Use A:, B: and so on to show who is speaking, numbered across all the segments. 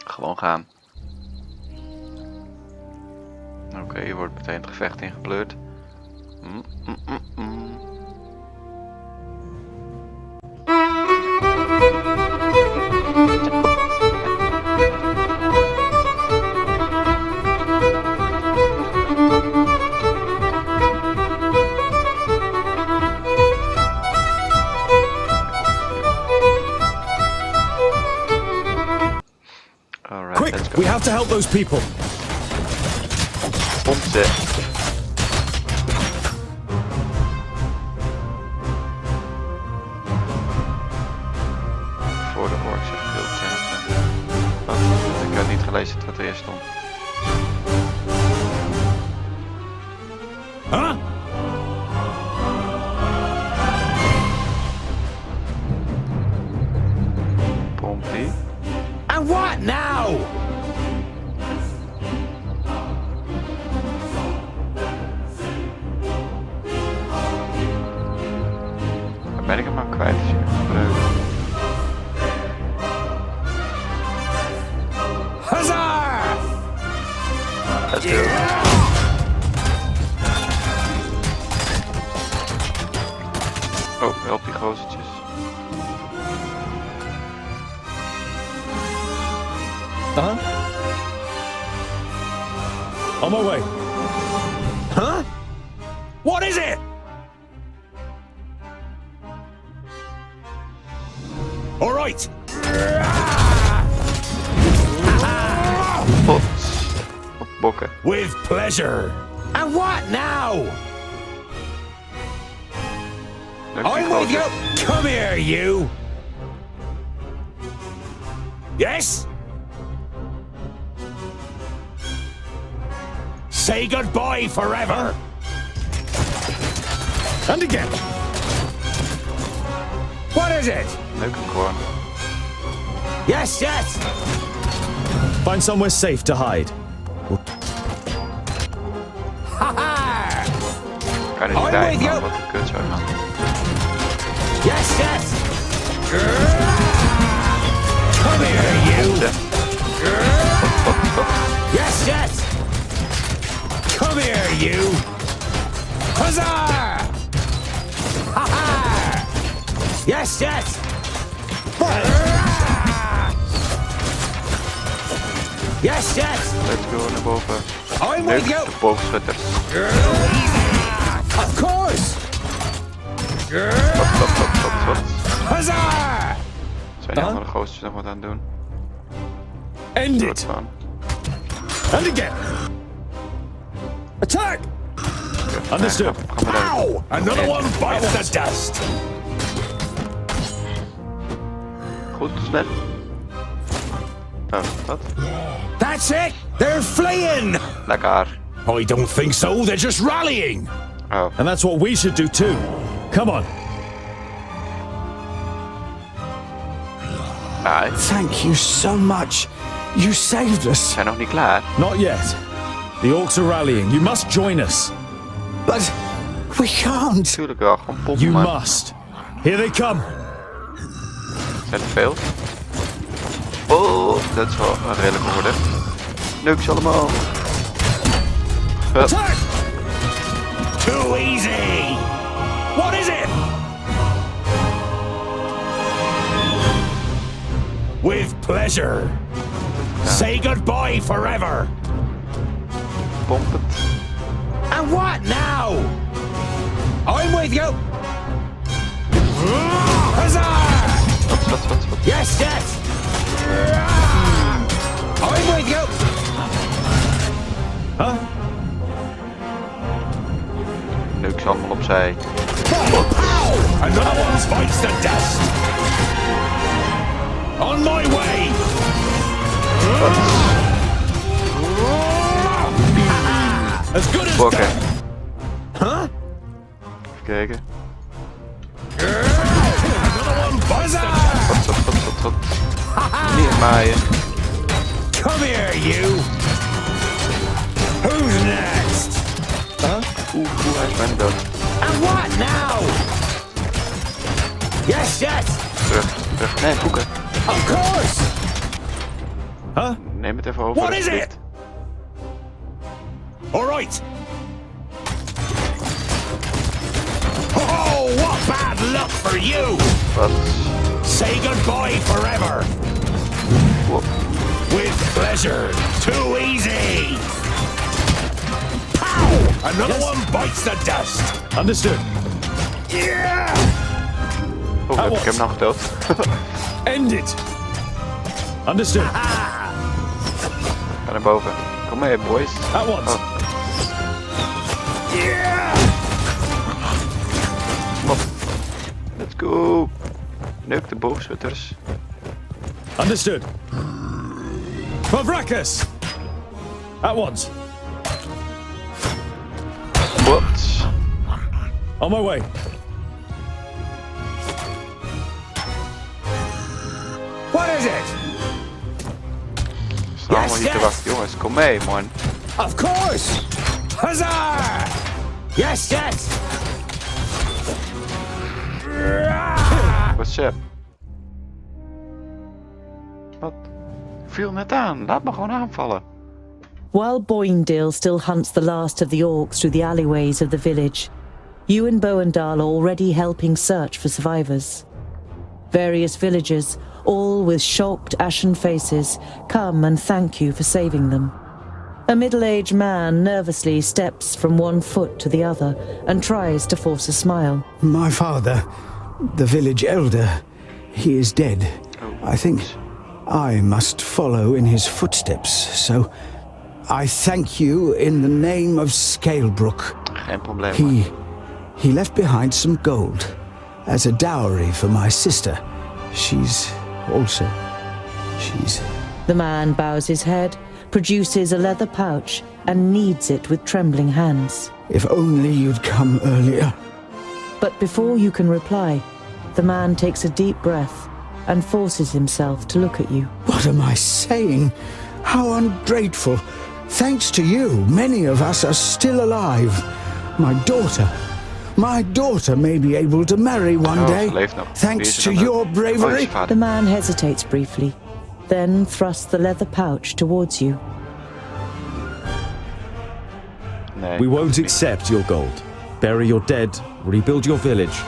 A: Gewoon gaan. Oké, hier wordt meteen het gevecht ingepleurd.
B: Quick, we have to help those people.
A: Pompen. Voor de Orks gespeeld. Ik had niet gelezen wat er eerst stond.
B: Huh?
A: Pompie.
B: And what now?
A: Dan ben ik hem maar kwijt als je hem gebruikt.
B: Huzzah!
A: Let's go. Oh, help die gozertjes.
B: Huh? On my way. Huh? What is it? All right.
A: Op bokken.
B: With pleasure. And what now? I'm with you. Come here, you. Yes? Say goodbye forever. And again. What is it?
A: Neukenkorn.
B: Yes, yes. Find somewhere safe to hide. Ha-ha!
A: Kan er niet bij, man. Wat een kut zo, man.
B: Yes, yes. Come here, you. Yes, yes. Come here, you. Huzzah! Ha-ha! Yes, yes. Yes, yes.
A: Let's go naar boven.
B: I'm with you.
A: De boogschutter.
B: Of course.
A: Wat?
B: Huzzah!
A: Zijn die andere gozers nog wat aan het doen?
B: End
A: Soort
B: it.
A: van.
B: And again. Attack. Understood.
A: Ga maar uit.
B: Ow! Another one bites the dust.
A: Goed, snel. Oh, wat?
B: That's it. They're fleeing.
A: Lekker.
B: I don't think so. They're just rallying.
A: Oh.
B: And that's what we should do too. Come on.
A: Nice.
C: Thank you so much. You saved us.
A: Zijn nog niet klaar.
B: Not yet. The orcs are rallying. You must join us.
C: But we can't.
A: Tuurlijk wel, gewoon pompen
B: You
A: man.
B: must. Here they come.
A: Zijn er veel? Oh, dat is wel een redelijke orde. Nuks ze allemaal.
B: Attack! Too easy. What is it? With pleasure. Say goodbye forever.
A: Pomp het.
B: And what now? I'm with you. Huzzah!
A: Wat?
B: Yes, yes. I'm with you. Huh?
A: Nuks allemaal opzij.
B: Another one bites the dust. On my way. As good as
A: Bokken.
B: done. Huh?
A: Even kijken.
B: Another one bites the dust.
A: Wat. Niet maaien.
B: Come here, you. Who's next?
A: Oeh, hij is bijna dood.
B: And what now? Yes, yes.
A: Terug. Nee, boeken.
B: Of course. Huh?
A: Neem het even over.
B: What is
A: alsjeblieft.
B: it? All right. Oh, what bad luck for you!
A: Wat?
B: Say goodbye forever.
A: Wow.
B: With pleasure. Too easy. Pow! Another one bites the dust.
D: Understood.
B: Yeah!
A: Oh, heb ik hem nou geteld?
D: End it. Understood.
A: Ga naar boven. Kom mee, boys.
D: At once.
A: Oh.
B: Yeah!
A: Kom op. Let's go. Neuk de boogschutters.
D: Understood. For Vracus. At once.
A: Wat?
D: On my way.
B: What is it?
A: We staan allemaal hier te wachten, jongens. Kom mee, man.
B: Of course! Huzzah! Yes, yes!
A: What's up? Wat? Viel net aan. Laat me gewoon aanvallen.
E: While Deel still hunts the last of the orcs through the alleyways of the village, you and Boendal are already helping search for survivors. Various villagers, all with shocked, ashen faces, come and thank you for saving them. A middle-aged man nervously steps from one foot to the other and tries to force a smile.
C: My father, the village elder, he is dead. I think I must follow in his footsteps, so I thank you in the name of Scalebrook.
A: Geen probleem. man.
C: He left behind some gold as a dowry for my sister. She's...
E: The man bows his head, produces a leather pouch, and kneads it with trembling hands.
C: If only you'd come earlier.
E: But before you can reply, the man takes a deep breath and forces himself to look at you.
C: What am I saying? How ungrateful. Thanks to you, many of us are still alive. My daughter may be able to marry one
A: Oh,
C: day.
A: ze leeft nog.
C: Thanks
A: Die
C: to
A: is er
C: your
A: nog.
C: bravery.
A: Oh, is vader.
E: The man hesitates briefly, then thrusts the leather pouch towards you.
A: Nee.
D: We won't accept your gold. Bury your dead, rebuild your village,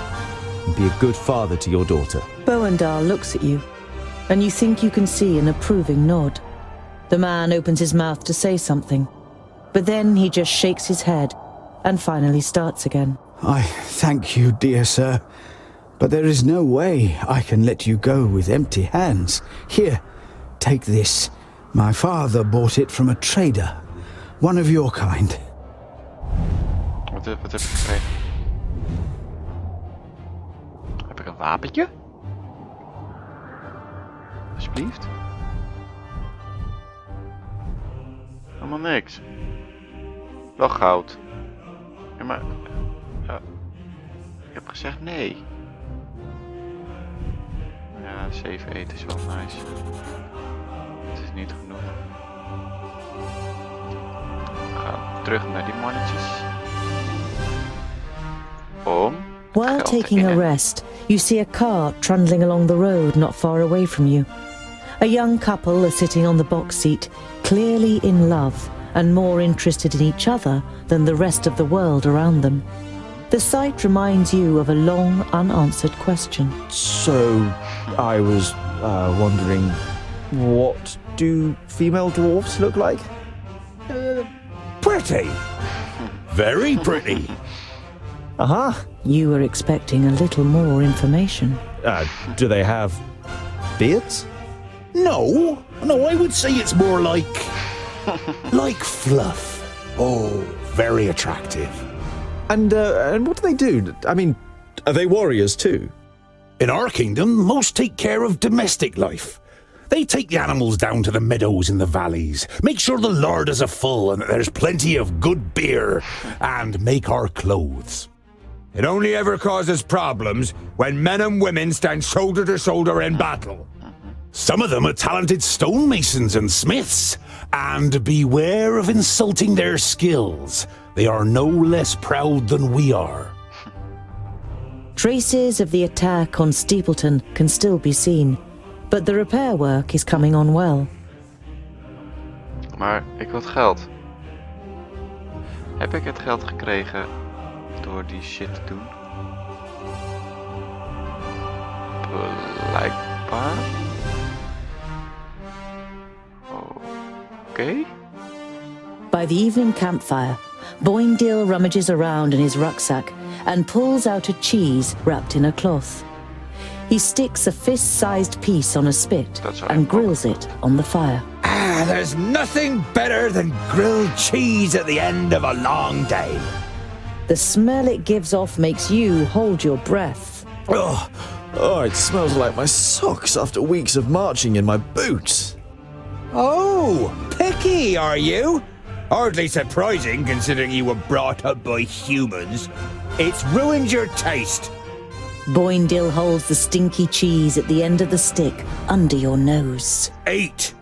D: and be a good father to your daughter.
E: Boendal looks at you, and you think you can see an approving nod. The man opens his mouth to say something, but then he just shakes his head and finally starts again.
C: I thank you, dear sir, but there is no way I can let you go with empty hands. Here, take this. My father bought it from a trader, one of your kind.
A: Wat heb ik gekregen? Heb ik een wapentje? Alsjeblieft. Helemaal niks. Wel goud. Ja, maar... Ja. Ik heb gezegd nee. Ja, 7 eten is wel nice. Het is niet genoeg. We gaan terug naar die mannetjes. Om...
E: While
A: geld te
E: taking a
A: innen.
E: rest, you see a cart trundling along the road not far away from you. A young couple are sitting on the box seat, clearly in love and more interested in each other than the rest of the world around them. The sight reminds you of a long, unanswered question.
F: So, I was wondering, what do female dwarfs look like?
B: Pretty. Very pretty.
F: Uh-huh.
E: You were expecting a little more information.
F: Do they have beards?
B: No, I would say it's more like fluff. Oh, very attractive.
F: And what do they do? I mean, are they warriors too?
B: In our kingdom, most take care of domestic life. They take the animals down to the meadows in the valleys, make sure the larders are full and that there's plenty of good beer, and make our clothes. It only ever causes problems when men and women stand shoulder to shoulder in battle. Some of them are talented stonemasons and smiths, and beware of insulting their skills. They are no less proud than we are.
E: Traces of the attack on Steepleton can still be seen, but the repair work is coming on well.
A: Maar ik wil het geld. Heb ik het geld gekregen door die shit te doen? Blijkbaar. Oké.
E: By the evening campfire, Boindale rummages around in his rucksack and pulls out a cheese wrapped in a cloth. He sticks a fist-sized piece on a spit and grills it on the fire.
B: Ah, there's nothing better than grilled cheese at the end of a long day.
E: The smell it gives off makes you hold your breath.
F: Oh, it smells like my socks after weeks of marching in my boots.
B: Oh, picky, are you? Hardly surprising considering you were brought up by humans. It's ruined your taste.
E: Boindale holds the stinky cheese at the end of the stick under your nose.
B: Eat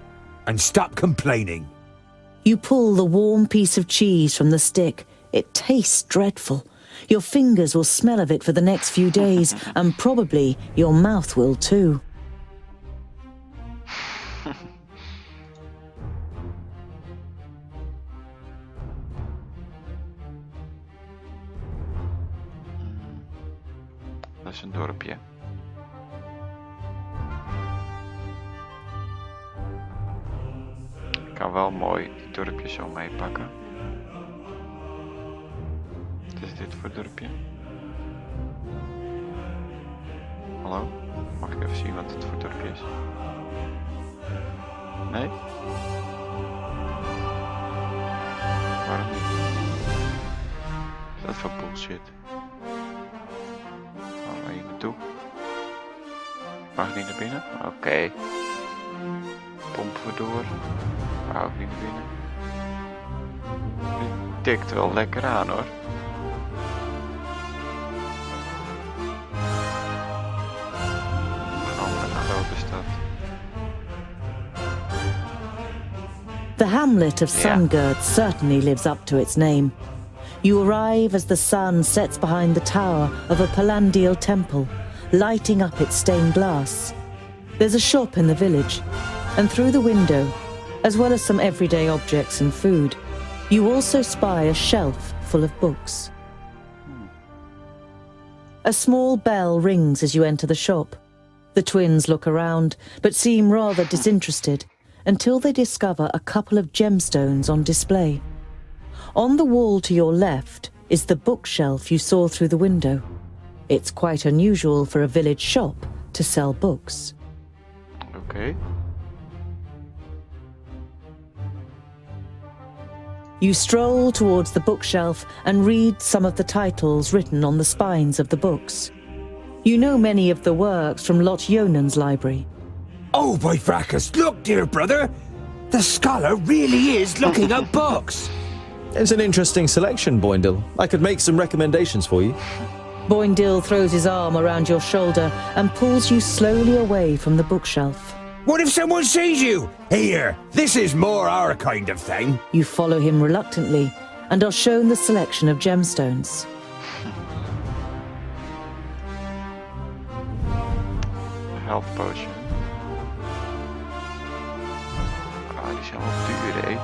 B: and stop complaining.
E: You pull the warm piece of cheese from the stick. It tastes dreadful. Your fingers will smell of it for the next few days, and probably your mouth will too.
A: Dat is een dorpje. Ik kan wel mooi die dorpjes zo meepakken. Wat is dit voor dorpje? Hallo? Mag ik even zien wat het voor dorpje is? Nee? Waarom niet? Wat is dat voor bullshit? Gaan we hier naartoe? Mag ik niet naar binnen? Oké. Pompen we door. Maar ook niet naar binnen. Dit tikt wel lekker aan hoor. Gewoon naar de grote stad.
E: The hamlet of Sungird certainly lives up to its name. You arrive as the sun sets behind the tower of a Palandial temple, lighting up its stained glass. There's a shop in the village, and through the window, as well as some everyday objects and food, you also spy a shelf full of books. A small bell rings as you enter the shop. The twins look around, but seem rather disinterested, until they discover a couple of gemstones on display. On the wall to your left is the bookshelf you saw through the window. It's quite unusual for a village shop to sell books.
A: Okay.
E: You stroll towards the bookshelf and read some of the titles written on the spines of the books. You know many of the works from Lot Yonan's library.
B: Oh, by fracas, look, dear brother. The scholar really is looking at books.
F: It's an interesting selection, Boindale. I could make some recommendations for you.
E: Boindale throws his arm around your shoulder and pulls you slowly away from the bookshelf.
B: What if someone sees you? Here, this is more our kind of thing.
E: You follow him reluctantly and are shown the selection of gemstones.
A: Health potion. Ah, die zijn wel duur, hè?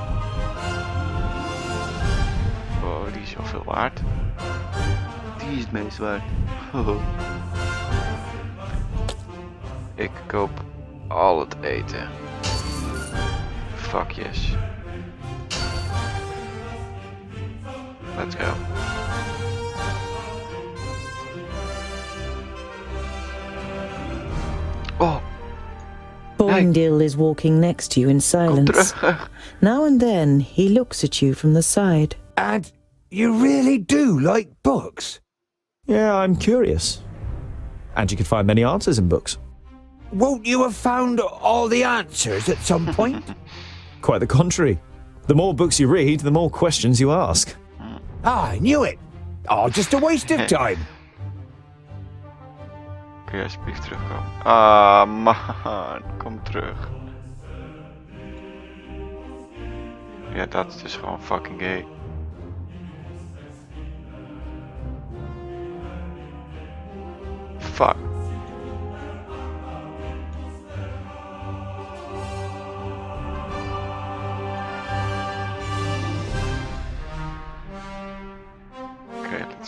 A: Oh, die is wel veel waard. Die is het meest waard. Ik koop al het eten. Fuck yes. Let's go. Oh.
E: Boindale is walking next to you in silence. Now and then he looks at you from the side.
B: And you really do like books?
F: Yeah, I'm curious. And you can find many answers in books.
B: Won't you have found all the answers at some point?
F: Quite the contrary. The more books you read, the more questions you ask.
B: Ah, I knew it. Oh, just a waste of time.
A: Kun je alsjeblieft terugkomen? Ah, man. Kom terug. Ja, dat is dus gewoon fucking gay. Fuck.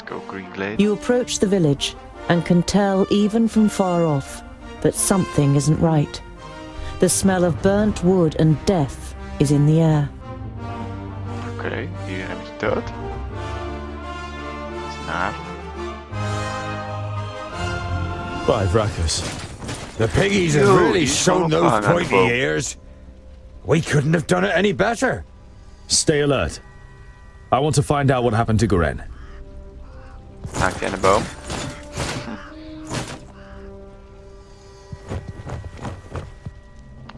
A: go green glade.
E: You approach the village and can tell even from far off that something isn't right. The smell of burnt wood and death is in the air.
A: Oké, iedereen is dood. Dat is naar.
G: By Vracus.
B: The piggies have
A: Yo,
B: really
A: he's
B: shown
A: so
B: those
A: far,
B: pointy
A: Bo.
B: ears. We couldn't have done it any better.
G: Stay alert. I want to find out what happened to Goren.
A: Haakt hij aan de boom.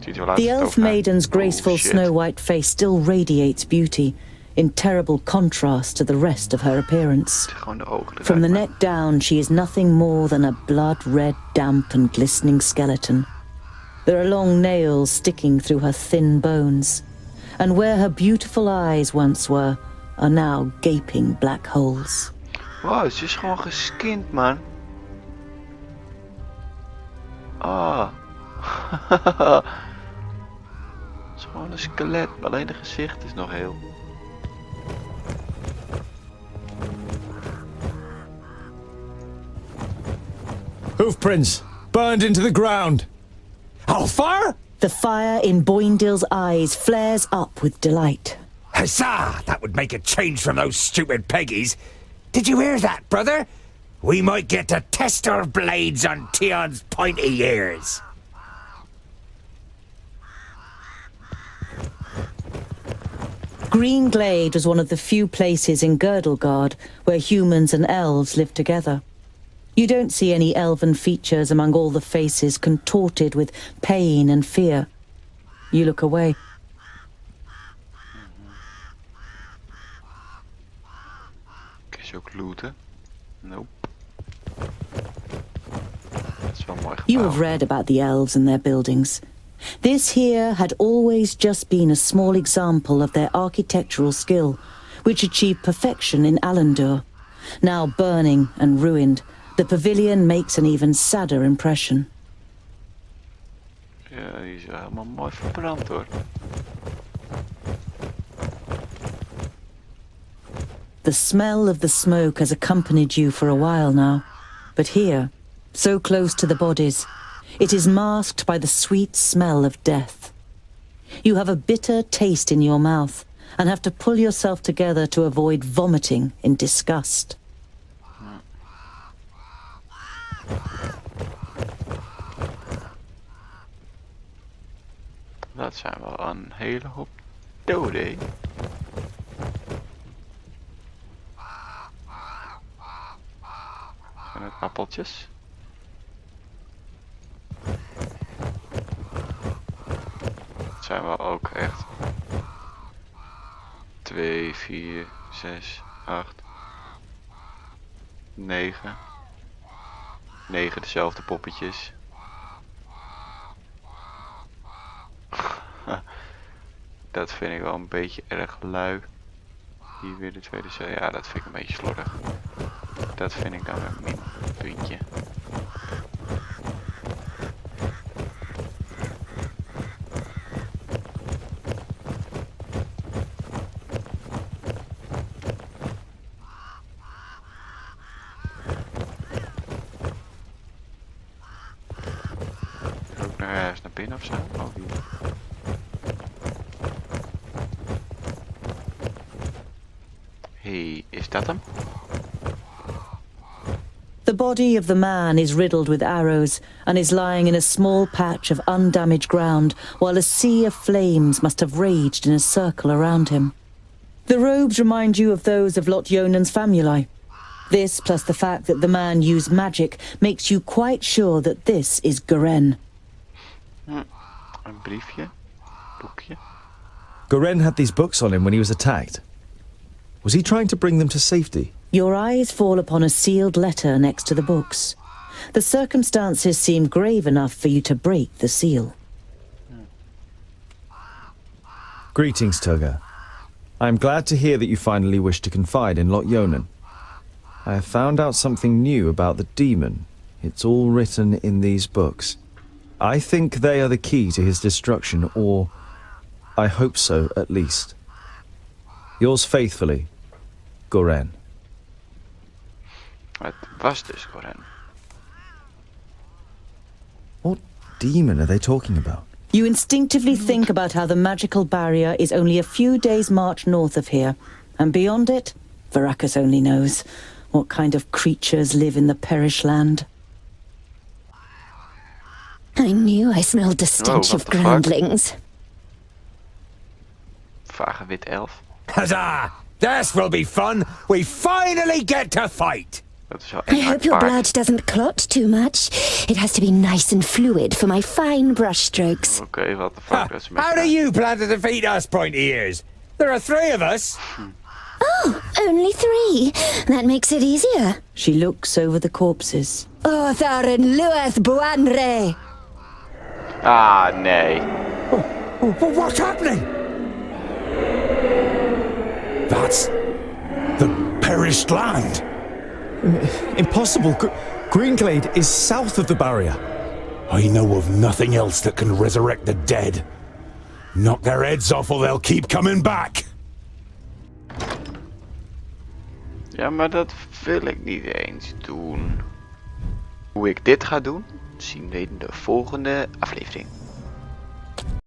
A: Ziet er wel uit
E: The
A: als het
E: elf
A: overgaat.
E: maiden's graceful
A: Oh, shit.
E: snow-white face still radiates beauty, in terrible contrast to the rest of her appearance.
A: Gewoon de ogen eruit,
E: From the
A: man.
E: neck down, she is nothing more than a blood-red, damp and glistening skeleton. There are long nails sticking through her thin bones, and where her beautiful eyes once were, are now gaping black holes.
A: Wow, ze is gewoon geskind, man. Ah. Het is gewoon een skelet, alleen de gezicht is nog heel.
G: Hoofprints! Burned into the ground!
B: Alfar?
E: The fire in Boindeel's eyes flares up with delight.
B: Huzzah! That would make a change from those stupid peggies. Did you hear that, brother? We might get to test our blades on Tion's pointy ears.
E: Green Glade was one of the few places in Girdlegard where humans and elves live together. You don't see any elven features among all the faces contorted with pain and fear. You look away.
A: Kun je ook looten? Nope. Dat is wel mooi gebouw.
E: You have read about the elves and their buildings. This here had always just been a small example of their architectural skill, which achieved perfection in Alandur. Now burning and ruined, the pavilion makes an even sadder impression.
A: Ja, die is wel helemaal mooi verbrand hoor.
E: The smell of the smoke has accompanied you for a while now, but here, so close to the bodies, it is masked by the sweet smell of death. You have a bitter taste in your mouth and have to pull yourself together to avoid vomiting in disgust.
A: Dat zijn wel een hele hoop doden. Hè? Zijn het appeltjes? Het zijn wel ook echt 2, 4, 6, 8, 9. 9 dezelfde poppetjes. Dat vind ik wel een beetje erg lui. Hier weer de tweede cel. Ja, dat vind ik een beetje slordig. Dat vind ik dan een min puntje. Ook naar ergens naar binnen of zo? Oh, hier. Hey, is dat hem?
E: The body of the man is riddled with arrows and is lying in a small patch of undamaged ground while a sea of flames must have raged in a circle around him. The robes remind you of those of Lot Yonan's famuli. This, plus the fact that the man used magic, makes you quite sure that this is Goren.
A: Een briefje. Boekje.
D: Goren had these books on him when he was attacked. Was he trying to bring them to safety?
E: Your eyes fall upon a sealed letter next to the books. The circumstances seem grave enough for you to break the seal.
D: Greetings, Tugger. I am glad to hear that you finally wish to confide in Lot Yonan. I have found out something new about the demon. It's all written in these books. I think they are the key to his destruction, or I hope so, at least. Yours faithfully, Goren.
A: Het was dus voor hen.
D: What demon are they talking about?
E: You instinctively think about how the magical barrier is only a few days' march north of here. And beyond it, Varakas only knows what kind of creatures live in the Perish Land.
H: I knew I smelled the stench
A: what
H: of
A: the fuck?
H: groundlings.
A: Vage wit elf.
B: Huzzah! This will be fun! We finally get to fight!
A: Dat is wel
H: I
A: een
H: hope your
A: paard.
H: blood doesn't clot too much. It has to be nice and fluid for my fine brushstrokes.
A: Oké, wat de fuck. Dat is een beetje
B: How do
A: raar.
B: you plan to defeat us, pointy ears? There are 3 of us!
H: Oh, only 3. That makes it easier.
E: She looks over the corpses.
H: Oh, Tharin Lueth Buanre.
A: Ah, nee.
B: What's happening? That's the perished land.
F: Impossible. Greenglade is south of the barrier.
B: I know of nothing else that can resurrect the dead. Knock their heads off or they'll keep coming back.
A: Ja, maar dat wil ik niet eens doen. Hoe ik dit ga doen, zien we in de volgende aflevering.